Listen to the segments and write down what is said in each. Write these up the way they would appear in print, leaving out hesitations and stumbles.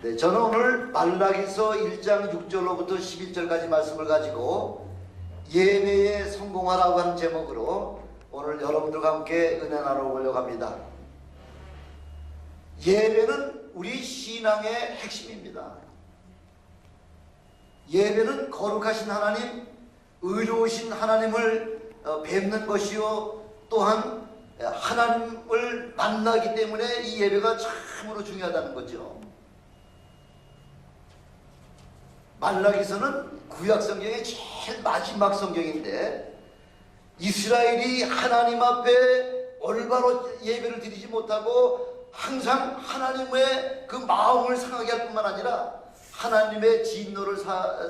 네, 저는 오늘 말라기서 1장 6절로부터 11절까지 말씀을 가지고 예배에 성공하라고 하는 제목으로 오늘 여러분들과 함께 은혜 나눠보려고 합니다. 예배는 우리 신앙의 핵심입니다. 예배는 거룩하신 하나님, 의로우신 하나님을 뵙는 것이요, 또한 하나님을 만나기 때문에 이 예배가 참으로 중요하다는 거죠. 말라기서는 구약 성경의 제일 마지막 성경인데, 이스라엘이 하나님 앞에 올바로 예배를 드리지 못하고 항상 하나님의 그 마음을 상하게 할 뿐만 아니라 하나님의 진노를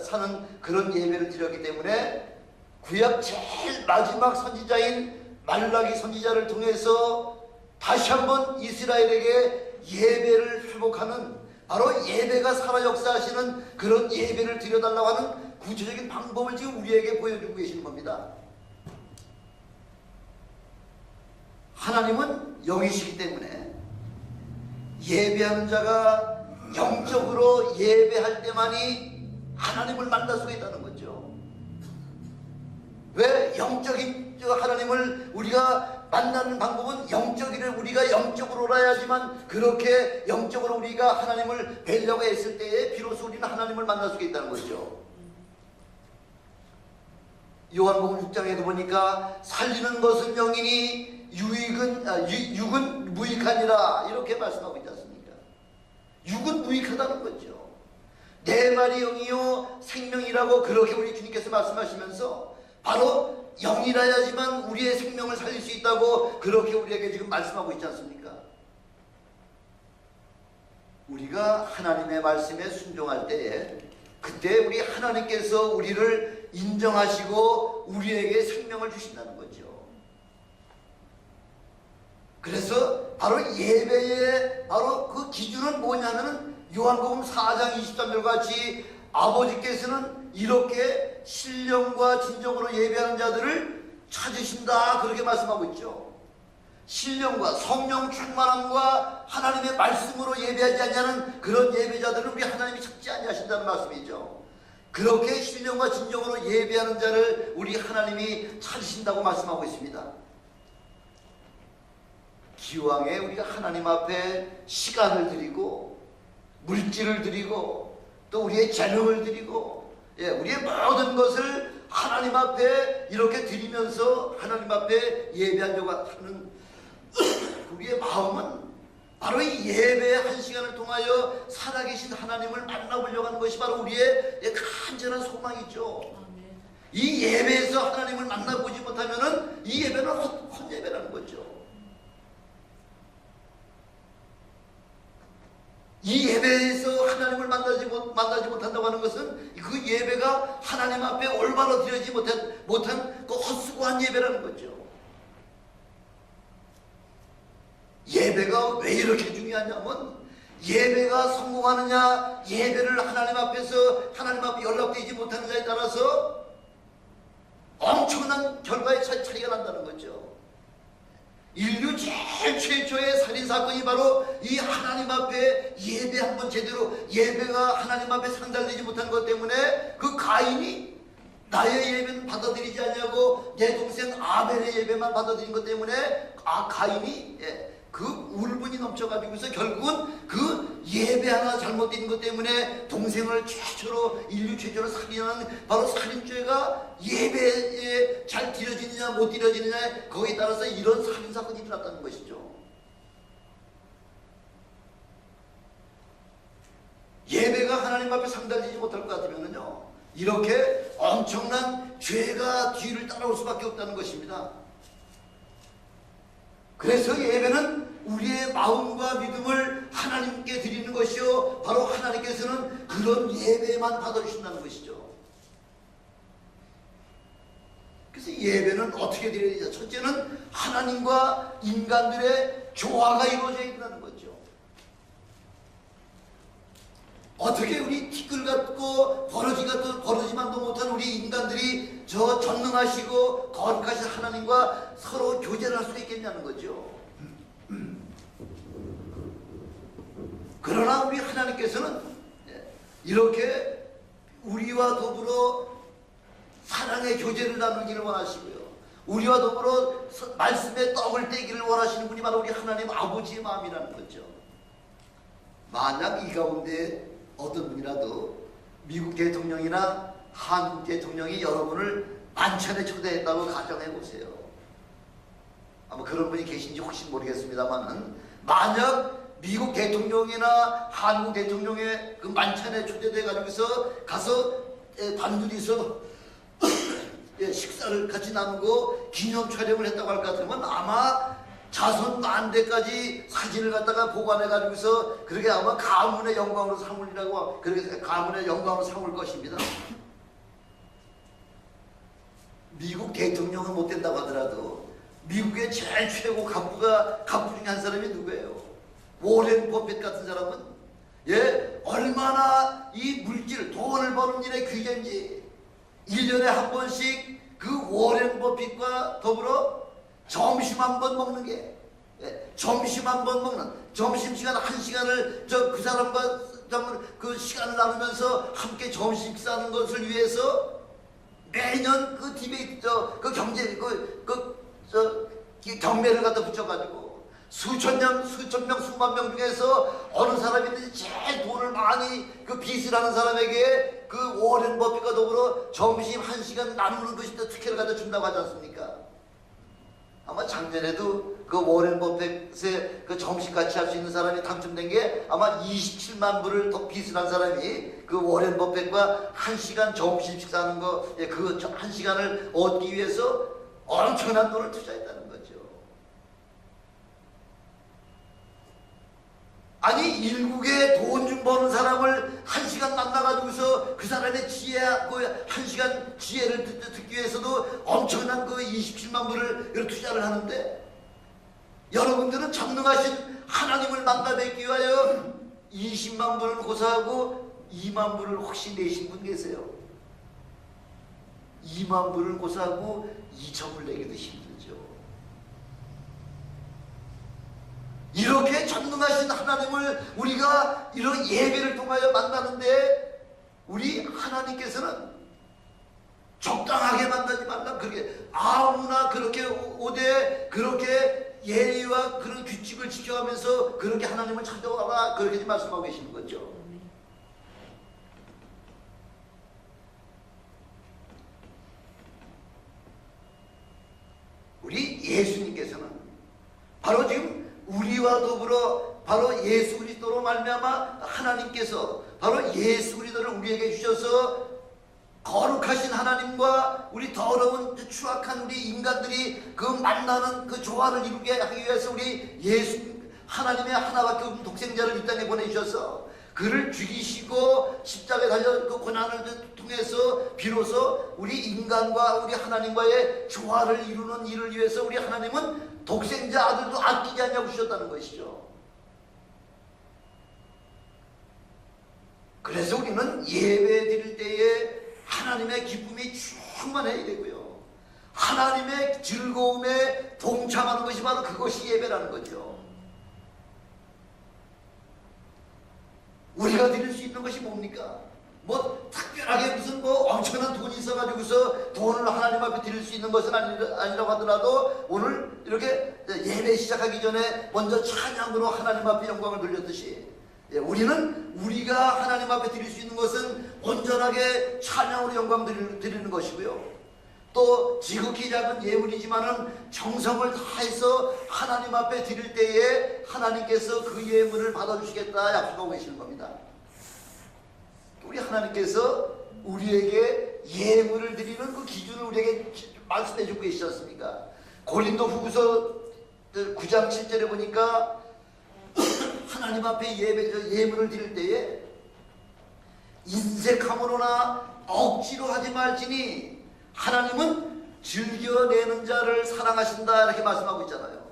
사는 그런 예배를 드렸기 때문에 구약 제일 마지막 선지자인 말라기 선지자를 통해서 다시 한번 이스라엘에게 예배를 회복하는, 바로 예배가 살아 역사하시는 그런 예배를 드려달라고 하는 구체적인 방법을 지금 우리에게 보여주고 계시는 겁니다. 하나님은 영이시기 때문에 예배하는 자가 영적으로 예배할 때만이 하나님을 만날 수가 있다는 거죠. 왜 영적인 하나님을 우리가 만나는 방법은 영적인을 우리가 영적으로 알아야지만, 그렇게 영적으로 우리가 하나님을 뵈려고 했을 때에 비로소 우리는 하나님을 만날 수가 있다는 거죠. 요한복음 6장에도 보니까 살리는 것은 영이니 육은 무익하니라, 이렇게 말씀하고 있지 않습니까? 육은 무익하다는 거죠. 내 말이 영이요 생명이라고 그렇게 우리 주님께서 말씀하시면서 바로 영이라야지만 우리의 생명을 살릴 수 있다고 그렇게 우리에게 지금 말씀하고 있지 않습니까? 우리가 하나님의 말씀에 순종할 때에, 그때 우리 하나님께서 우리를 인정하시고 우리에게 생명을 주신다는 거죠. 그래서 바로 예배의 바로 그 기준은 뭐냐면은 요한복음 4장 23절 같이 아버지께서는 이렇게 신령과 진정으로 예배하는 자들을 찾으신다, 그렇게 말씀하고 있죠. 신령과 성령 충만함과 하나님의 말씀으로 예배하지 않냐는 그런 예배자들은 우리 하나님이 찾지 아니하신다는 말씀이죠. 그렇게 신령과 진정으로 예배하는 자를 우리 하나님이 찾으신다고 말씀하고 있습니다. 기왕에 우리가 하나님 앞에 시간을 드리고 물질을 드리고 또 우리의 재능을 드리고, 우리의 모든 것을 하나님 앞에 이렇게 드리면서 하나님 앞에 예배하려고 하는 우리의 마음은 바로 이 예배의 한 시간을 통하여 살아계신 하나님을 만나보려고 하는 것이 바로 우리의 간절한 소망이죠. 이 예배에서 하나님을 만나보지 못하면 이 예배는 헛예배라는 거죠. 이 예배에서 하나님을 만나지 못한다고 하는 것은 그 예배가 하나님 앞에 올바로 드려지지 못한 그 헛수고한 예배라는 거죠. 예배가 왜 이렇게 중요하냐면, 예배가 성공하느냐, 예배를 하나님 앞에서 하나님 앞에 연락되지 못하느냐에 따라서 엄청난 결과의 차이가 난다는 거죠. 인류 제일 최초의 살인사건이 바로 이 하나님 앞에 예배 한번 제대로, 예배가 하나님 앞에 상달되지 못한 것 때문에 그 가인이 나의 예배는 받아들이지 않냐고 내 동생 아벨의 예배만 받아들인 것 때문에 가인이 그 울분이 넘쳐가지고서 결국은 그 예배 하나 잘못된 것 때문에 동생을 인류 최초로 살인하는 바로 살인죄가 예배에 잘 드려지느냐 못 드려지느냐, 거기에 따라서 이런 살인사건이 일어났다는 것이죠. 예배가 하나님 앞에 상달되지 못할 것 같으면요, 이렇게 엄청난 죄가 뒤를 따라올 수밖에 없다는 것입니다. 그래서 예배는 우리의 마음과 믿음을 하나님께 드리는 것이요, 바로 하나님께서는 그런 예배만 받아주신다는 것이죠. 그래서 예배는 어떻게 드려야 되냐? 첫째는 하나님과 인간들의 조화가 이루어져야 된다는 거죠. 어떻게 우리 티끌 같고 버러지만도 못한 우리 인간들이 저 전능하시고 거룩하신 하나님과 서로 교제를 할 수 있겠냐는 거죠. 그러나 우리 하나님께서는 이렇게 우리와 더불어 사랑의 교제를 나누기를 원하시고요, 우리와 더불어 말씀의 떡을 떼기를 원하시는 분이 바로 우리 하나님 아버지의 마음이라는 거죠. 만약 이 가운데 어떤 분이라도 미국 대통령이나 한국 대통령이 여러분을 만찬에 초대했다고 가정해 보세요. 아마 그런 분이 계신지 혹시 모르겠습니다만은, 만약 미국 대통령이나 한국 대통령의 그 만찬에 초대돼 가서 단둘이서 식사를 같이 나누고 기념 촬영을 했다고 할 것 같으면 아마 자손 만대까지 사진을 갖다가 보관해 가지고서 그렇게 아마 가문의 영광으로 삼으리라고, 그렇게 가문의 영광으로 삼을 것입니다. 미국 대통령은 못 된다고 하더라도 미국의 제일 최고 간부 중에 한 사람이 누구예요? 워렌 버핏 같은 사람은 얼마나 이 물질, 돈을 버는 일에 귀재인지 1년에 한 번씩 그 워렌 버핏과 더불어 점심 한 번 먹는 게, 점심 한 번 먹는, 점심시간 1시간을 그 사람과 그 시간을 나누면서 함께 점심 식사하는 것을 위해서 매년 그 디베이트, 그 경제, 경매를 갖다 붙여가지고 수천 명, 수만 명 중에서 어느 사람이든지 제일 돈을 많이 그 빚을 하는 사람에게 그 워렌 버핏과 더불어 점심 1시간 나누는 것이 특혜를 갖다 준다고 하지 않습니까? 아마 작년에도 그 워렌 버핏의 그 점심 같이 할 수 있는 사람이 당첨된 게 아마 27만 불을 더 빚을 한 사람이 그 워렌 버핏과 1시간 점심 식사하는 거, 그 1시간을 얻기 위해서 엄청난 돈을 투자했다는 거죠. 아니, 일국에 돈 좀 버는 사람을 1시간 만나가지고서 그 사람의 지혜, 그 1시간 지혜를 듣기 위해서도 엄청난 그 27만 불을 투자를 하는데, 여러분들은 전능하신 하나님을 만나 뵙기 위하여 20만 불을 고사하고 2만 불을 혹시 내신 분 계세요? 2만 불을 고사하고 2천 불 내기도 힘들죠. 이렇게 전능하신 하나님을 우리가 이런 예배를 통하여 만나는데, 우리 하나님께서는 적당하게 만나지 말라, 그렇게 아무나 그렇게 오되 그렇게 예의와 그런 규칙을 지켜가면서 그렇게 하나님을 찾아오라, 그렇게 말씀하고 계시는 거죠. 우리 예수님께서는 바로 지금 우리와 더불어 바로 예수 그리스도로 말미암아 하나님께서 바로 예수 그리스도를 우리에게 주셔서 거룩하신 하나님과 우리 더러운 추악한 우리 인간들이 그 만나는 그 조화를 이루게 하기 위해서 우리 예수 하나님의 하나밖에 없는 독생자를 이 땅에 보내주셔서 그를 죽이시고 십자가에 달려 그 고난을 통해서 비로소 우리 인간과 우리 하나님과의 조화를 이루는 일을 위해서 우리 하나님은 독생자 아들도 아끼지 않냐고 주셨다는 것이죠. 그래서 우리는 예배 드릴 때에 하나님의 기쁨이 충만해야 되고요, 하나님의 즐거움에 동참하는 것이 바로 그것이 예배라는 거죠. 우리가 드릴 수 있는 것이 뭡니까? 뭐 특별하게 무슨 뭐 엄청난 돈이 있어가지고서 돈을 하나님 앞에 드릴 수 있는 것은 아니라고 하더라도, 오늘 이렇게 예배 시작하기 전에 먼저 찬양으로 하나님 앞에 영광을 돌렸듯이, 우리는 우리가 하나님 앞에 드릴 수 있는 것은 온전하게 찬양으로 영광 드리는 것이고요, 또 지극히 작은 예물이지만은 정성을 다해서 하나님 앞에 드릴 때에 하나님께서 그 예물을 받아주시겠다 약속하고 계시는 겁니다. 우리 하나님께서 우리에게 예물을 드리는 그 기준을 우리에게 말씀해 주고 계시지 않습니까? 고린도 후후서 9장 7절에 보니까 하나님 앞에 예물을 드릴 때에 인색함으로나 억지로 하지 말지니 하나님은 즐겨내는 자를 사랑하신다, 이렇게 말씀하고 있잖아요.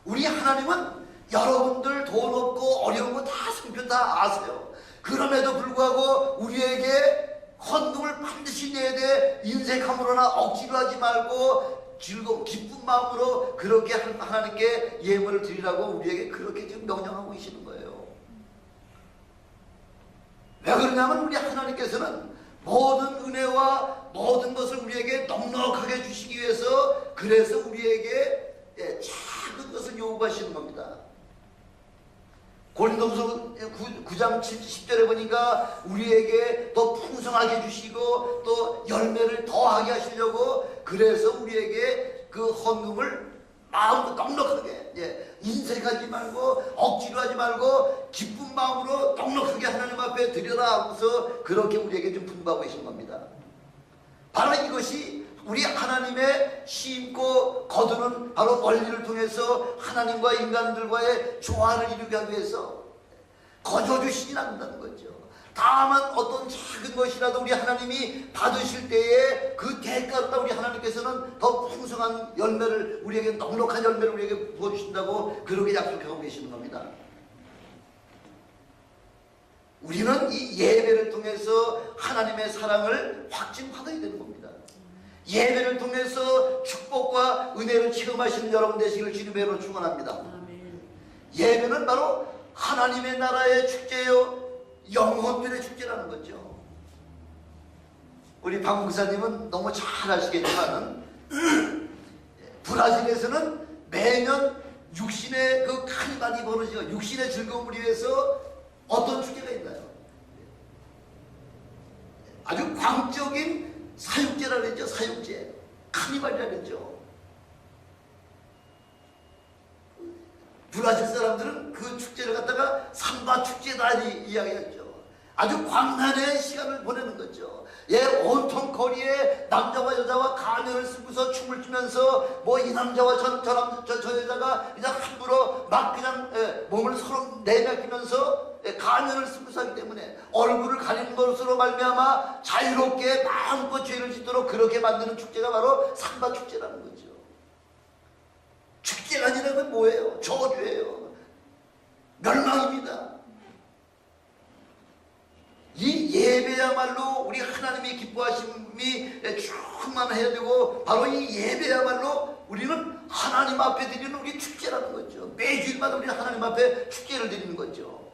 우리 하나님은 여러분들 돈 없고 어려운 거 다 성편 다 아세요. 그럼에도 불구하고 우리에게 헌금을 반드시 내야 돼. 인색함으로나 억지로 하지 말고 즐거운 기쁜 마음으로 그렇게 하나님께 예물을 드리라고 우리에게 그렇게 지금 명령하고 계시는 거예요. 왜냐하면 우리 하나님께서는 모든 은혜와 모든 것을 우리에게 넉넉하게 주시기 위해서 그래서 우리에게 작은 것을 요구하시는 겁니다. 고린도후서 9장 10절에 보니까 우리에게 더 풍성하게 주시고 또 열매를 더하게 하시려고 그래서 우리에게 그 헌금을 마음으로 넉넉하게 인색하지 말고 억지로 하지 말고 기쁜 마음으로 넉넉하게 하나님 앞에 드려라 하고서 그렇게 우리에게 좀 분부하고 계신 겁니다. 바로 이것이 우리 하나님의 심고 거두는 바로 원리를 통해서 하나님과 인간들과의 조화를 이루게 하기 위해서 거저주시진 않는다는 거죠. 다만 어떤 작은 것이라도 우리 하나님이 받으실 때에 그 대가로 우리 하나님께서는 더 풍성한 열매를 우리에게 넉넉한 열매를 우리에게 부어주신다고 그렇게 약속하고 계시는 겁니다. 우리는 이 예배를 통해서 하나님의 사랑을 확증받아야 되는 겁니다. 예배를 통해서 축복과 은혜를 체험하시는 여러분 되시기를 주님의 이름으로 축원합니다. 예배는 바로 하나님의 나라의 축제요 영혼들의 축제라는 거죠. 우리 박 목사님은 너무 잘 아시겠지만은 브라질에서는 매년 육신의 그 카니발이 벌어지고 육신의 즐거움을 위해서 어떤 축제가 있나요? 아주 광적인 사육제라 그랬죠. 사육제 카니발이라 그랬죠. 브라질 사람들은 그 축제를 갖다가 삼바 축제다 이야기했죠. 아주 광란의 시간을 보내는 거죠. 온통 거리에 남자와 여자와 가면을 쓰고서 춤을 추면서 뭐 이 남자와 저 여자가 그냥 함부로 막 그냥 몸을 서로 내맡기면서 가면을 쓰고서 하기 때문에 얼굴을 가리는 것으로 말미암아 자유롭게 마음껏 죄를 짓도록 그렇게 만드는 축제가 바로 삼바 축제라는 거죠. 축제가 아니라면 뭐예요? 저주예요. 멸망입니다. 이 예배야말로 우리 하나님의 기뻐하심이 충만해야 되고 바로 이 예배야말로 우리는 하나님 앞에 드리는 우리 축제라는 거죠. 매주일마다 우리는 하나님 앞에 축제를 드리는 거죠.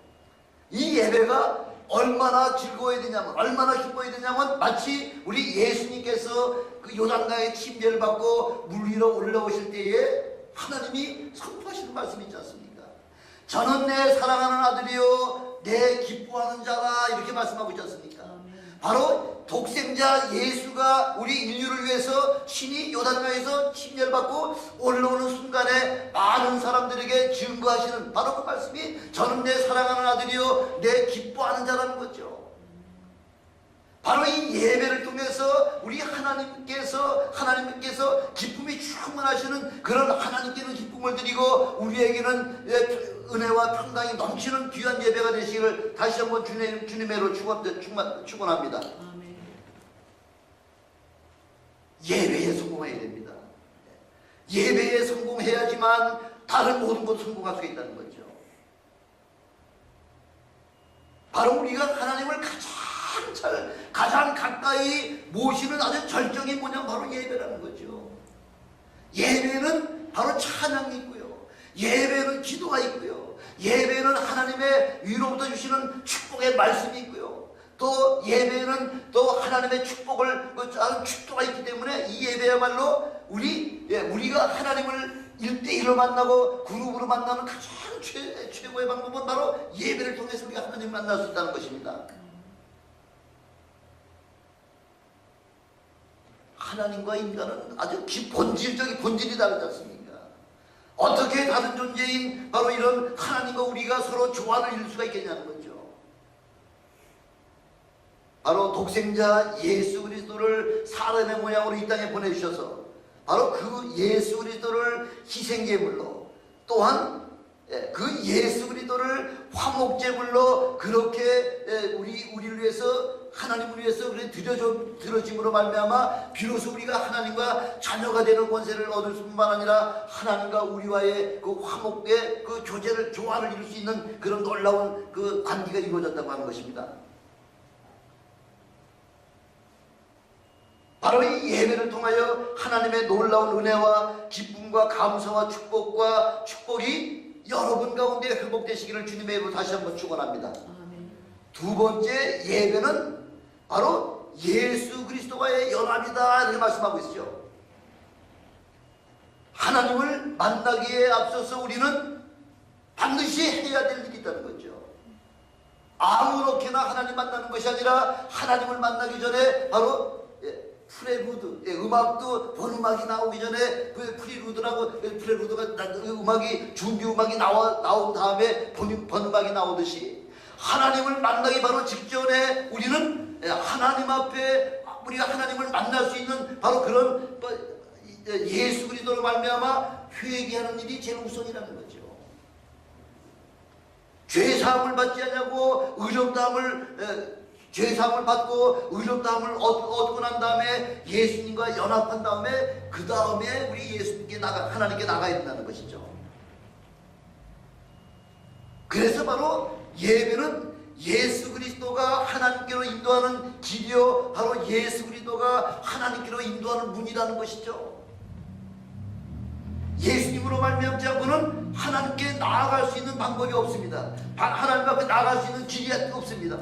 이 예배가 얼마나 즐거워야 되냐면 얼마나 기뻐야 되냐면 마치 우리 예수님께서 그 요단강에 침례를 받고 물 위로 올라오실 때에 하나님이 선포하시는 말씀이 있지 않습니까? 저는 내 사랑하는 아들이요 내 기뻐하는 자라 이렇게 말씀하고 있지 않습니까? 바로 독생자 예수가 우리 인류를 위해서 신이 요단강에서 침례를 받고 올라오는 순간에 많은 사람들에게 증거하시는 바로 그 말씀이 저는 내 사랑하는 아들이요 내 기뻐하는 자라는 거죠. 바로 이 예배를 통해서 우리 하나님께서 기쁨이 충만하시는 그런 하나님께는 기쁨을 드리고 우리에게는 은혜와 평강이 넘치는 귀한 예배가 되시기를 다시 한번 주님의 이름으로 축원합니다. 예배에 성공해야 됩니다. 예배에 성공해야지만 다른 모든 것 성공할 수 있다는 거죠. 바로 우리가 하나님을 가장 가까이 모시는 아주 절정이 뭐냐면 바로 예배라는 거죠. 예배는 바로 찬양이 있고요. 예배는 기도가 있고요. 예배는 하나님의 위로부터 주시는 축복의 말씀이 있고요. 또 예배는 또 하나님의 축복을 축도가 있기 때문에 이 예배야말로 우리가 하나님을 1대1로 만나고 그룹으로 만나는 가장 최고의 방법은 바로 예배를 통해서 우리가 하나님을 만날 수 있다는 것입니다. 하나님과 인간은 아주 본질이 다르지 않습니까? 어떻게 다른 존재인 바로 이런 하나님과 우리가 서로 조화를 이룰 수가 있겠냐는 거죠. 바로 독생자 예수 그리스도를 사람의 모양으로 이 땅에 보내주셔서 바로 그 예수 그리스도를 희생제물로 또한 그 예수 그리스도를 화목제물로 그렇게 우리를 위해서 하나님을 위해서 그래 드려짐으로 말미암아 비로소 우리가 하나님과 자녀가 되는 권세를 얻을 뿐만 아니라 하나님과 우리와의 그 화목의 그 조화를 이룰 수 있는 그런 놀라운 그 관계가 이루어졌다고 하는 것입니다. 바로 이 예배를 통하여 하나님의 놀라운 은혜와 기쁨과 감사와 축복이 여러분 가운데 회복되시기를 주님의 이름으로 다시 한번 축원합니다. 두 번째 예배는 바로 예수 그리스도와의 연합이다 이렇게 말씀하고 있죠. 하나님을 만나기에 앞서서 우리는 반드시 해야 될 일이 있다는 거죠. 아무렇게나 하나님 만나는 것이 아니라 하나님을 만나기 전에 바로 프레루드, 음악도 본음악이 나오기 전에 프리루드라고, 프레루드가 음악이 준비 음악이 나온 다음에 본음악이 나오듯이 하나님을 만나기 바로 직전에 우리는 하나님 앞에 우리가 하나님을 만날 수 있는 바로 그런 예수 그리스도로 말미암아 회개하는 일이 제일 우선이라는 거죠. 죄사함을 받지 않냐고 죄사함을 받고 의롭다함을 얻고 난 다음에 예수님과 연합한 다음에 그 다음에 우리 예수님께 하나님께 나가야 된다는 것이죠. 그래서 바로 예배는 예수 그리스도가 하나님께로 인도하는 길이요 바로 예수 그리스도가 하나님께로 인도하는 문이라는 것이죠. 예수님으로 말미암지 않고는 하나님께 나아갈 수 있는 방법이 없습니다. 하나님 앞에 나아갈 수 있는 길이 없습니다.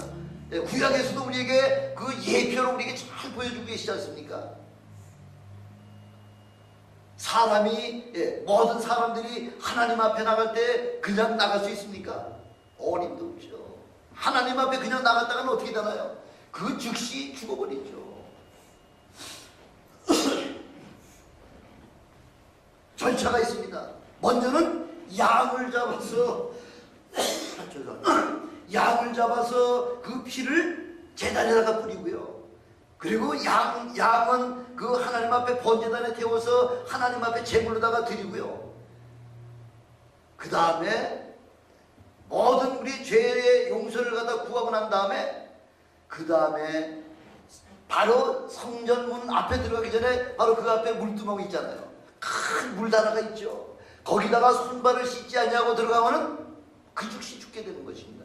구약에서도 우리에게 그 예표를 우리에게 잘 보여주고 계시지 않습니까? 모든 사람들이 하나님 앞에 나갈 때 그냥 나갈 수 있습니까? 어림도 없죠. 하나님 앞에 그냥 나갔다가는 어떻게 되나요? 그 즉시 죽어버리죠. 절차가 있습니다. 먼저는 양을 잡아서 양을 잡아서 그 피를 제단에다가 뿌리고요. 그리고 양은 그 하나님 앞에 번제단에 태워서 하나님 앞에 제물로다가 드리고요. 그 다음에 모든 우리 죄의 용서를 갖다 구하고 난 다음에 그 다음에 바로 성전문 앞에 들어가기 전에 바로 그 앞에 물두멍이 있잖아요. 큰 물다라가 있죠. 거기다가 손발을 씻지 않냐고 들어가면은 그 즉시 죽게 되는 것입니다.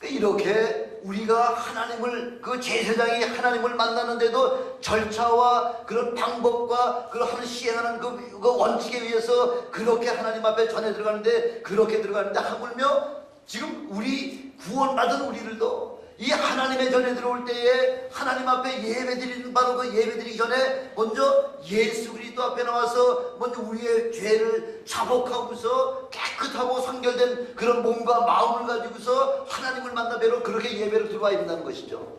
이렇게 우리가 하나님을 그 제사장이 하나님을 만나는데도 절차와 그런 방법과 그런 시행하는 그 원칙에 의해서 그렇게 하나님 앞에 전해 들어가는데 그렇게 들어가는데 하물며 지금 우리 구원받은 우리들도 이 하나님의 전에 들어올 때에 하나님 앞에 예배드리는 바로 그 예배드리기 전에 먼저 예수 그리스도 앞에 나와서 먼저 우리의 죄를 자복하고서 깨끗하고 상결된 그런 몸과 마음을 가지고서 하나님을 만나 뵈러 그렇게 예배를 들어와야 된다는 것이죠.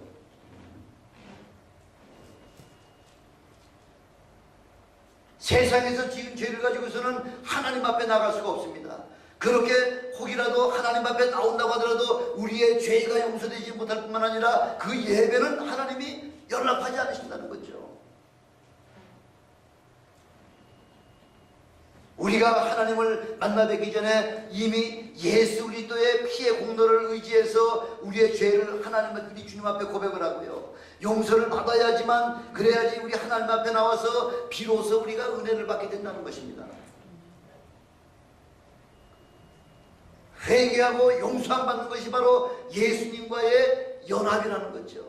세상에서 지은 죄를 가지고서는 하나님 앞에 나갈 수가 없습니다. 그렇게 혹이라도 하나님 앞에 나온다고 하더라도 우리의 죄가 용서되지 못할 뿐만 아니라 그 예배는 하나님이 연락하지 않으신다는 거죠. 우리가 하나님을 만나 뵙기 전에 이미 예수 그리스도의 피의 공로를 의지해서 우리의 죄를 우리 주님 앞에 고백을 하고요. 용서를 받아야지만 그래야지 우리 하나님 앞에 나와서 비로소 우리가 은혜를 받게 된다는 것입니다. 회개하고 용서함 받는 것이 바로 예수님과의 연합이라는 거죠.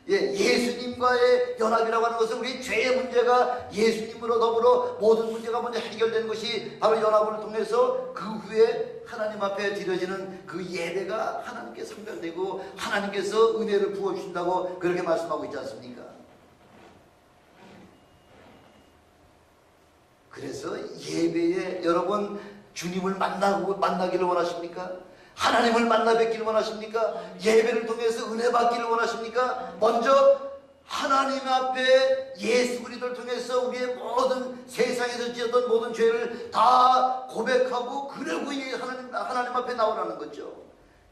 예수님과의 연합이라고 하는 것은 우리 죄의 문제가 예수님으로 더불어 모든 문제가 먼저 해결되는 것이 바로 연합을 통해서 그 후에 하나님 앞에 드려지는 그 예배가 하나님께 상달되고 하나님께서 은혜를 부어주신다고 그렇게 말씀하고 있지 않습니까? 그래서 예배에 여러분 주님을 만나기를 원하십니까? 하나님을 만나 뵙기를 원하십니까? 예배를 통해서 은혜 받기를 원하십니까? 먼저 하나님 앞에 예수 그리스도를 통해서 우리의 모든 세상에서 지었던 모든 죄를 다 고백하고 그리고 하나님 앞에 나오라는 거죠.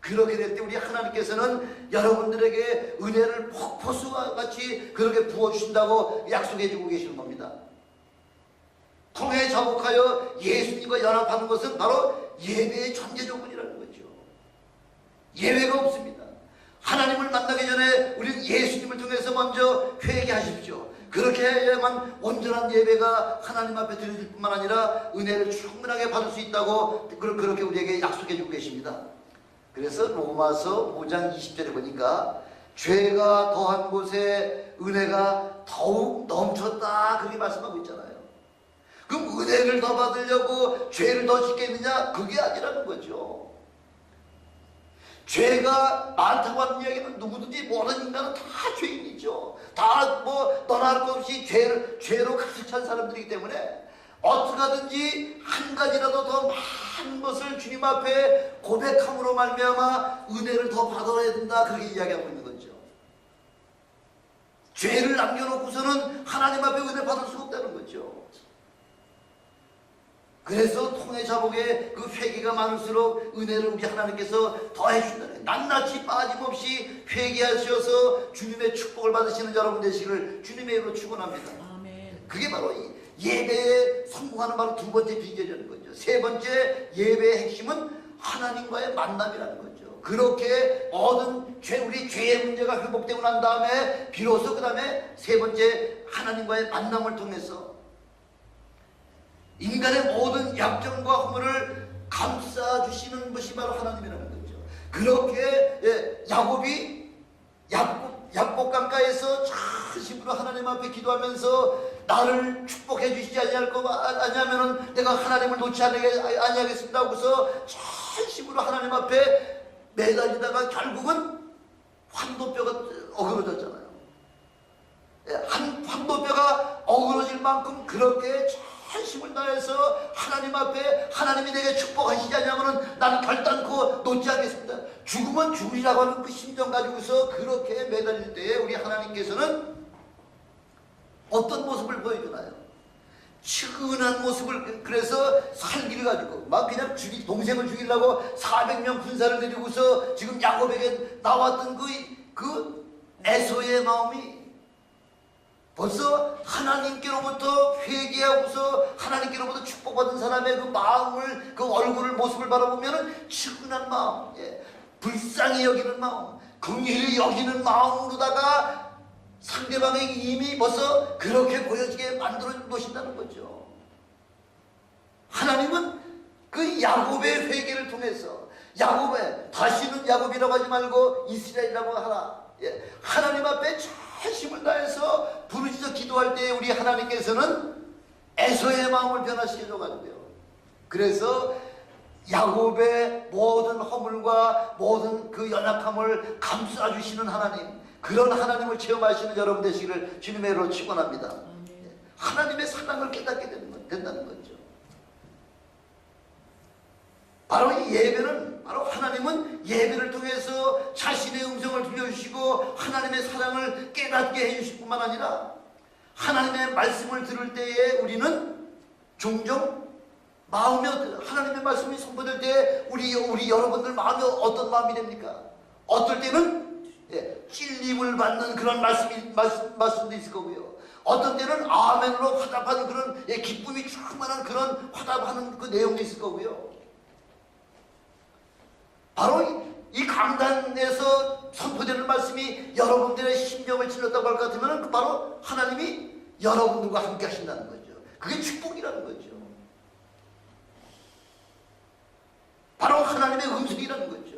그렇게 될 때 우리 하나님께서는 여러분들에게 은혜를 폭포수와 같이 그렇게 부어주신다고 약속해 주고 계시는 겁니다. 통해 자복하여 예수님과 연합하는 것은 바로 예배의 전제 조건이라는 거죠. 예외가 없습니다. 하나님을 만나기 전에 우리는 예수님을 통해서 먼저 회개하십시오. 그렇게 해야만 온전한 예배가 하나님 앞에 드려질 뿐만 아니라 은혜를 충분하게 받을 수 있다고 그렇게 우리에게 약속해 주고 계십니다. 그래서 로마서 5장 20절에 보니까 죄가 더한 곳에 은혜가 더욱 넘쳤다 그렇게 말씀하고 있잖아요. 그럼 은혜를 더 받으려고 죄를 더 짓겠느냐? 그게 아니라는 거죠. 죄가 많다고 하는 이야기는 누구든지 모든 인간은 다 죄인이죠. 다 뭐 떠날 것 없이 죄로 가득 찬 사람들이기 때문에 어떻게 하든지 한 가지라도 더 많은 것을 주님 앞에 고백함으로 말미암아 은혜를 더 받아야 된다, 그렇게 이야기하고 있는 거죠. 죄를 남겨놓고서는 하나님 앞에 은혜 받을 수 없다는 거죠. 그래서 통해 자복에 그 회개가 많을수록 은혜를 우리 하나님께서 더해 주신다는, 낱낱이 빠짐없이 회개하셔서 주님의 축복을 받으시는 여러분 되시기를 주님의 이름으로 축원합니다. 아멘. 그게 바로 이 예배에 성공하는 바로 두 번째 비결이라는 거죠. 세 번째 예배의 핵심은 하나님과의 만남이라는 거죠. 그렇게 모든 우리 죄의 문제가 회복되고 난 다음에 비로소 그 다음에 세 번째 하나님과의 만남을 통해서 인간의 모든 약점과 허물을 감싸주시는 것이 바로 하나님이라는 거죠. 그렇게 야곱이 약복 강가에서 자심으로 하나님 앞에 기도하면서 나를 축복해 주시지 아니하면은 내가 하나님을 놓지 아니하겠습니다 하고서 자심으로 하나님 앞에 매달리다가 결국은 환도뼈가 어그러졌잖아요. 환도뼈가 어그러질 만큼 그렇게 한심을 다해서 하나님 앞에 하나님이 내게 축복하시지 않냐면은 나는 결단코 놓지 않겠습니다. 죽으면 죽으리라고 하는 그 심정 가지고서 그렇게 매달릴 때에 우리 하나님께서는 어떤 모습을 보여주나요? 측은한 모습을, 그래서 살기를 가지고 막 그냥 동생을 죽이려고 400명 군사를 데리고서 지금 야곱에게 나왔던 그 에서의 마음이 벌써 하나님께로부터 회개하고서 하나님께로부터 축복받은 사람의 그 마음을, 그 얼굴을, 모습을 바라보면 측은한 마음, 불쌍히 여기는 마음, 긍휼히 여기는 마음으로다가 상대방에게 이미 벌써 그렇게 보여지게 만들어 놓으신다는 거죠. 하나님은 그 야곱의 회개를 통해서 다시는 야곱이라고 하지 말고 이스라엘이라고 하라. 하나님 앞에 힘을 다해서 부르짖어 기도할 때 우리 하나님께서는 에서의 마음을 변화시켜 줘가지고요. 그래서 야곱의 모든 허물과 모든 그 연약함을 감싸주시는 하나님, 그런 하나님을 체험하시는 여러분 되시기를 주님의 이름으로 축원합니다. 하나님의 사랑을 깨닫게 된다는 거죠. 바로 이 예배는, 바로 하나님은 예배를 통해서 자신의 음성을 들려주시고 하나님의 사랑을 깨닫게 해주실 뿐만 아니라 하나님의 말씀을 들을 때에 우리는 종종 마음이 하나님의 말씀이 선포될 때 우리 여러분들 마음이 어떤 마음이 됩니까? 어떨 때는 찔림을 받는 그런 말씀도 있을 거고요. 어떤 때는 아멘으로 화답하는 그런 기쁨이 충만한 그런 화답하는 그 내용도 있을 거고요. 바로 이 강단에서 선포되는 말씀이 여러분들의 심령을 찔렀다고 할 것 같으면 바로 하나님이 여러분들과 함께 하신다는 거죠. 그게 축복이라는 거죠. 바로 하나님의 음성이라는 거죠.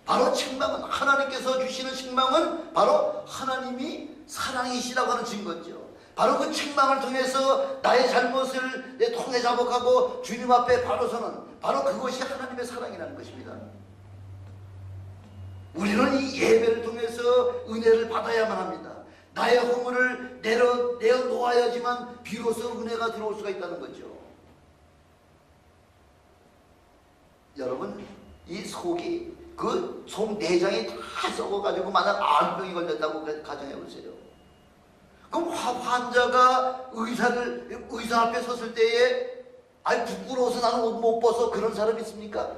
바로 책망은, 하나님께서 주시는 책망은 바로 하나님이 사랑이시라고 하는 증거죠. 바로 그 책망을 통해서 나의 잘못을 통해 자복하고 주님 앞에 바로 서는, 바로 그것이 하나님의 사랑이라는 것입니다. 우리는 이 예배를 통해서 은혜를 받아야만 합니다. 나의 허물을 내어놓아야지만 비로소 은혜가 들어올 수가 있다는 거죠. 여러분, 이 속이, 그 속 내장이 다 썩어가지고 만약 암병이 걸렸다고 가정해보세요. 그럼 환자가 의사 앞에 섰을 때에 부끄러워서 나는 옷 못 벗어, 그런 사람 있습니까?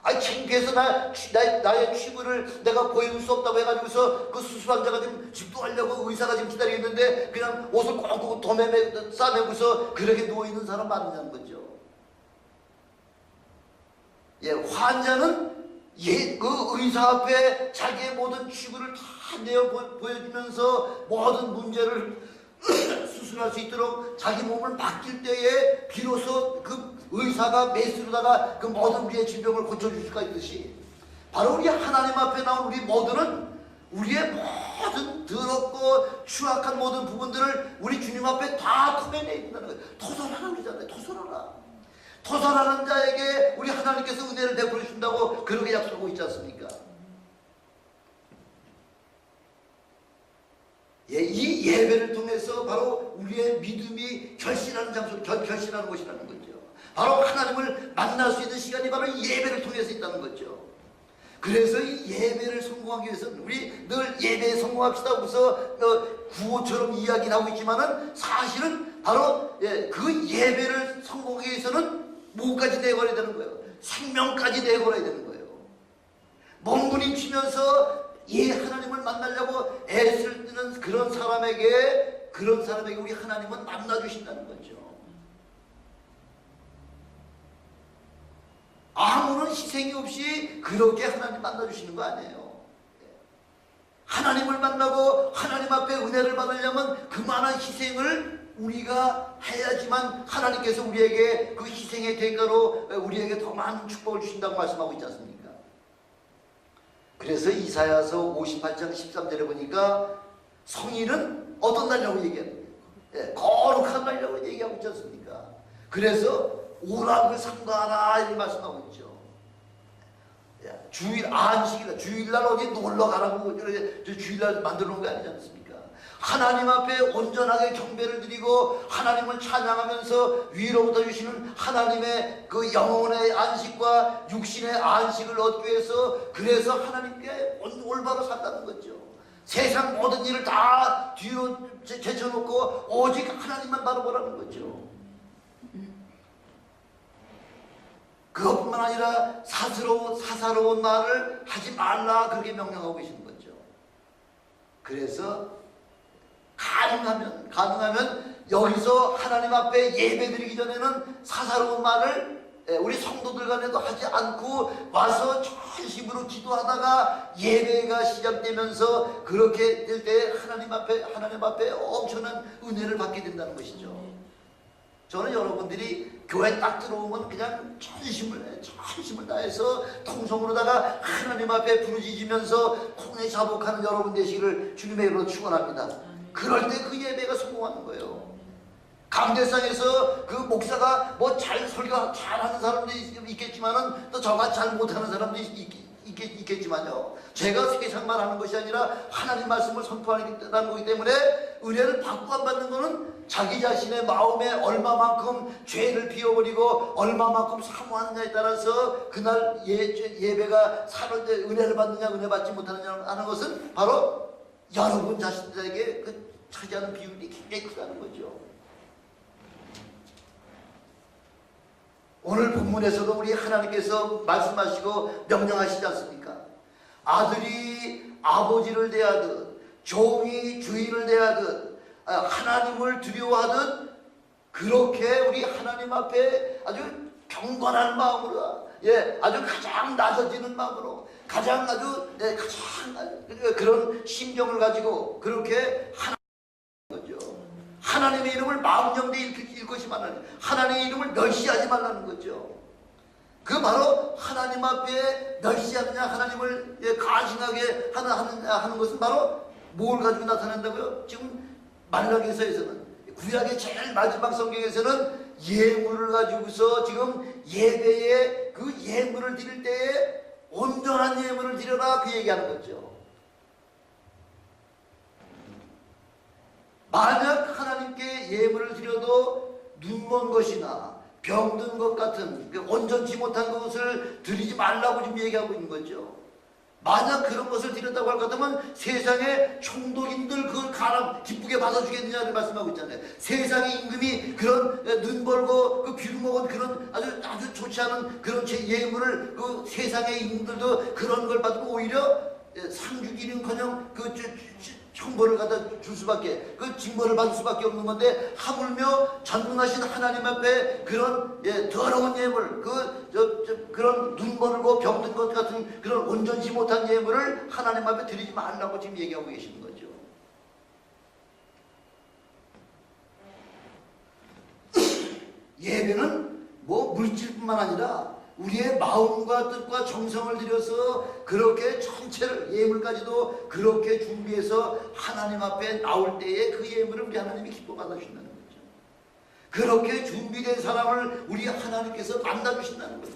창피해서 나의 취부를 내가 보여줄 수 없다고 해가지고서 그 수술 환자가 지금 집도하려고 의사가 지금 기다리고 있는데 그냥 옷을 꽁꽁 싸매고서 그렇게 누워있는 사람 많냐는 거죠. 환자는 그 의사 앞에 자기의 모든 취부를 다 내어 보여주면서 모든 문제를 수술할 수 있도록 자기 몸을 맡길 때에 비로소 그 의사가 메스로다가 그 모든 우리의 질병을 고쳐줄 수가 있듯이, 바로 우리 하나님 앞에 나온 우리 모두는 우리의 모든 더럽고 추악한 모든 부분들을 우리 주님 앞에 다 토해내야 된다는 거예요. 토설하라 그러잖아요. 토설하라. 토설하는 자에게 우리 하나님께서 은혜를 베풀어 주신다고 그렇게 약속하고 있지 않습니까? 예, 이 예배를 통해서 바로 우리의 믿음이 결실하는 장소, 결실하는 곳이라는 거죠. 바로 하나님을 만날 수 있는 시간이 바로 이 예배를 통해서 있다는 거죠. 그래서 이 예배를 성공하기 위해서는 우리 늘 예배에 성공합시다 하고서 구호처럼 이야기를 하고 있지만은 사실은 바로 그 예배를 성공하기 위해서는 뭐까지 내걸어야 되는 거예요? 생명까지 내걸어야 되는 거예요. 몸부림치면서 하나님을 만나려고 애쓸 때는 그런 사람에게 우리 하나님은 만나주신다는 거죠. 아무런 희생이 없이 그렇게 하나님 만나주시는 거 아니에요. 하나님을 만나고 하나님 앞에 은혜를 받으려면 그만한 희생을 우리가 해야지만 하나님께서 우리에게 그 희생의 대가로 우리에게 더 많은 축복을 주신다고 말씀하고 있지 않습니까? 그래서 이사야서 58장 13절에 보니까 성인은 어떤 날이라고 얘기하는 거예요? 거룩한 날이라고 얘기하고 있지 않습니까? 그래서 오락을 삼가하라 이렇게 말씀하고 있죠. 주일 안식이다. 주일날 어디 놀러 가라고 주일날 만들어 놓은 게 아니지 않습니까? 하나님 앞에 온전하게 경배를 드리고 하나님을 찬양하면서 위로부터 주시는 하나님의 그 영혼의 안식과 육신의 안식을 얻기 위해서 그래서 하나님께 올바로 산다는 거죠. 세상 모든 일을 다 뒤로 제쳐놓고 오직 하나님만 바라보라는 거죠. 그것뿐만 아니라 사사로운 말을 하지 말라 그렇게 명령하고 계시는 거죠. 그래서 가능하면 여기서 하나님 앞에 예배드리기 전에는 사사로운 말을 우리 성도들 간에도 하지 않고 와서 전심으로 기도하다가 예배가 시작되면서 그렇게 될 때 하나님 앞에 엄청난 은혜를 받게 된다는 것이죠. 저는 여러분들이 교회 딱 들어오면 그냥 전심을 다해서 통성으로다가 하나님 앞에 부르짖으면서 콩에 자복하는 여러분 되시기를 주님의 이름으로 축원합니다. 그럴 때 그 예배가 성공하는 거예요. 강대상에서 그 목사가 뭐 잘 설교 잘하는 사람도 있겠지만은 또 저같이 잘 못하는 사람도 있겠지만요. 제가 세상만 하는 것이 아니라 하나님 말씀을 선포하는 거기 때문에 은혜를 받고 안 받는 거는 자기 자신의 마음에 얼마만큼 죄를 비워버리고 얼마만큼 사모하느냐에 따라서 그날 예배가 은혜를 받느냐 은혜 받지 못하느냐 하는 것은 바로 여러분 자신들에게 그 차지하는 비율이 굉장히 크다는 거죠. 오늘 본문에서도 우리 하나님께서 말씀하시고 명령하시지 않습니까? 아들이 아버지를 대하듯 종이 주인을 대하듯 하나님을 두려워하듯 그렇게 우리 하나님 앞에 아주 경건한 마음으로 아주 가장 낮아지는 마음으로 가장 그런 심정을 가지고 그렇게 하나님의 이름을 마음 영대에 일컫지 말라는, 하나님의 이름을 멸시하지 말라는 거죠. 그 바로 하나님 앞에 멸시하느냐 하나님을 간신하게 하는 것은 바로 뭘 가지고 나타난다고요? 지금 말라기서에서는 구약의 제일 마지막 성경에서는 예물을 가지고서 지금 예배에 그 예물을 드릴 때에 온전한 예물을 드려라 그 얘기하는 거죠. 만약 하나님께 예물을 드려도 눈먼 것이나 병든 것 같은 온전치 못한 것을 드리지 말라고 지금 얘기하고 있는 거죠. 만약 그런 것을 드렸다고 할 것 같으면 세상의 총독인들 그걸 기쁘게 받아주겠느냐를 말씀하고 있잖아요. 세상의 임금이 그런 눈 벌고 그 귀 먹은 그런 아주 좋지 않은 그런 예물을 그 세상의 임금들도 그런 걸 받고 오히려 상주기는커녕 그 형벌을 갖다 줄 수밖에, 그 징벌을 받을 수밖에 없는 건데 하물며 전능하신 하나님 앞에 그런 더러운 예물, 그런 눈 멀고 병든 것 같은 그런 온전치 못한 예물을 하나님 앞에 드리지 말라고 지금 얘기하고 계시는 거죠. 예배는 뭐 물질뿐만 아니라 우리의 마음과 뜻과 정성을 들여서 그렇게 전체를 예물까지도 그렇게 준비해서 하나님 앞에 나올 때에 그 예물을 우리 하나님이 기뻐 받아주신다는 거죠. 그렇게 준비된 사람을 우리 하나님께서 만나주신다는 거죠.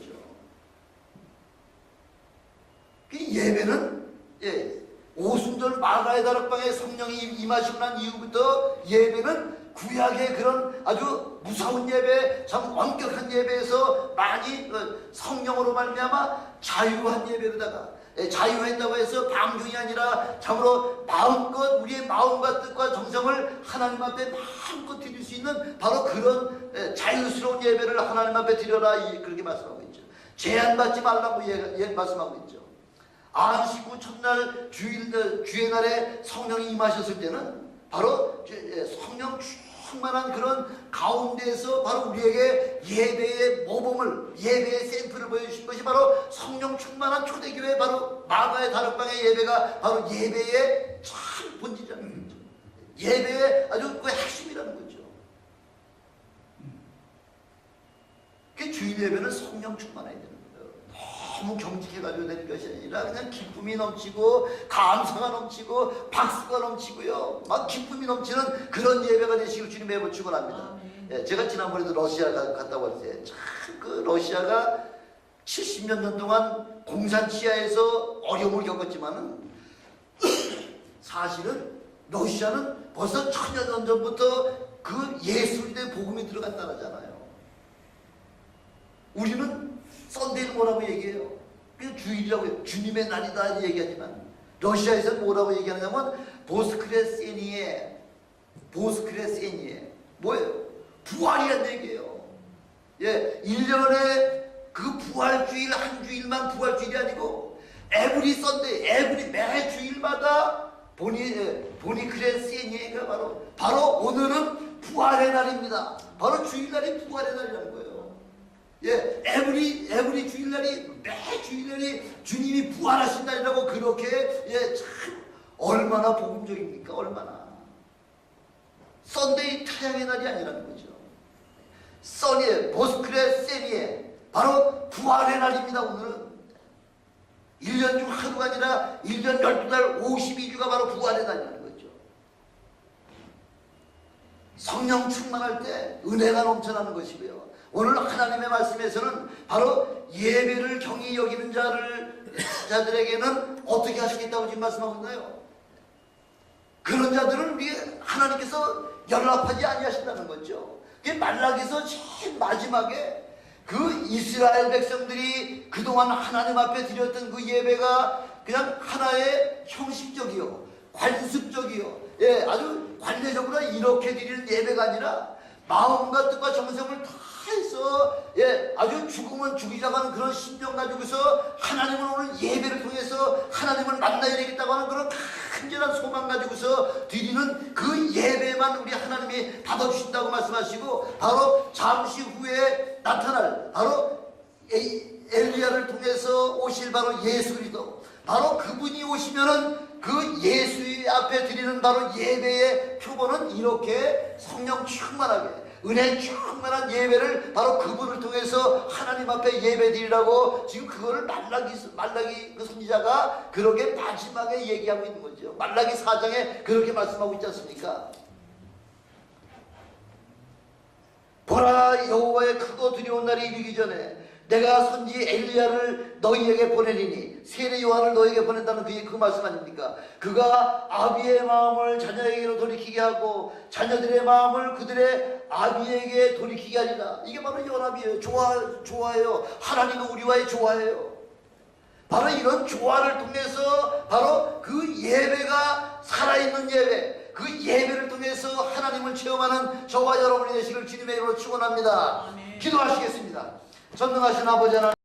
그 예배는 오순절 마가의 다락방에 성령이 임하시고 난 이후부터 예배는 구약의 그런 아주 무서운 예배, 참 엄격한 예배에서 많이 성령으로 말미암아 자유한 예배로다가 자유했다고 해서 방종이 아니라 참으로 마음껏 우리의 마음과 뜻과 정성을 하나님 앞에 마음껏 드릴 수 있는 바로 그런 자유스러운 예배를 하나님 앞에 드려라, 그렇게 말씀하고 있죠. 제한받지 말라고 말씀하고 있죠. 안식 후 첫날 주의 날에 성령이 임하셨을 때는 바로 성령 충만한 그런 가운데에서 바로 우리에게 예배의 모범을, 예배의 샘플을 보여주신 것이 바로 성령 충만한 초대교회, 바로 마가의 다락방의 예배가 바로 예배의 참 본질이라는 거죠. 예배의 아주 그 핵심이라는 거죠. 그 주일 예배는 성령 충만해야 되는 거예요. 너무 경직해가지고 되는 것이 아니라 그냥 기쁨이 넘치고 감사가 넘치고 박수가 넘치고요, 막 기쁨이 넘치는 그런 예배가 되시길 주님 매번 축원합니다. 제가 지난번에도 러시아 갔다 왔을 때 참 그 러시아가 70몇 년 동안 공산 치하에서 어려움을 겪었지만은 사실은 러시아는 벌써 천여 년 전부터 그 예수의 복음이 들어갔다잖아요. 우리는 썬데이를 뭐라고 얘기해요? 그냥 주일이라고 해요. 주님의 날이다 얘기하지만 러시아에서는 뭐라고 얘기하냐면 보스크레세니에 뭐예요? 부활이란 얘기예요. 1년에 그 부활주일 한 주일만 부활주일이 아니고 에브리 썬데이, 매 주일마다 보니크레세니에가 바로 오늘은 부활의 날입니다. 바로 주일날이 부활의 날이라는 거예요. 에브리 주일날이, 매 주일날이 주님이 부활하신 날이라고 그렇게 참 얼마나 복음적입니까? 얼마나. 썬데이 타향의 날이 아니라는 거죠. 보스크레세니에 바로 부활의 날입니다. 오늘은 1년 중 하루가 아니라 1년 12달 52주가 바로 부활의 날이라는 거죠. 성령 충만할 때 은혜가 넘쳐나는 것이고요. 오늘 하나님의 말씀에서는 바로 예배를 경히 여기는 자들에게는 어떻게 하시겠다고 지금 말씀하고 있나요? 그런 자들은 우리 하나님께서 연락하지 아니하신다는 거죠. 말라기서 제일 마지막에 그 이스라엘 백성들이 그동안 하나님 앞에 드렸던 그 예배가 그냥 하나의 형식적이요, 관습적이요, 아주 관례적으로 이렇게 드리는 예배가 아니라 마음과 뜻과 정성을 다해서 아주 죽으면 죽이자고 하는 그런 심정 가지고서 하나님을 오늘 예배를 통해서 하나님을 만나야 되겠다고 하는 그런 간절한 소망 가지고서 드리는 그 예배만 우리 하나님이 받아주신다고 말씀하시고, 바로 잠시 후에 나타날 바로 엘리야를 통해서 오실 바로 예수 그리스도, 바로 그분이 오시면은 그 예수 앞에 드리는 바로 예배의 표본은 이렇게 성령 충만하게 은혜 충만한 예배를 바로 그분을 통해서 하나님 앞에 예배 드리라고 지금 그거를 말라기 그 선지자가 그렇게 마지막에 얘기하고 있는 거죠. 말라기 4장에 그렇게 말씀하고 있지 않습니까? 보라, 여호와의 크고 두려운 날이 이르기 전에 내가 선지 엘리야를 너희에게 보내리니, 세례 요한을 너희에게 보낸다는 그 말씀 아닙니까? 그가 아비의 마음을 자녀에게로 돌이키게 하고 자녀들의 마음을 그들의 아비에게 돌이키게 하리라. 이게 바로 연합이에요. 조화예요. 하나님은 우리와의 조화예요. 바로 이런 조화를 통해서 바로 그 예배가 살아있는 예배, 그 예배를 통해서 하나님을 체험하는 저와 여러분이 되시길 주님의 이름으로 축원합니다. 기도하시겠습니다. 전능하신 아버지 하나님,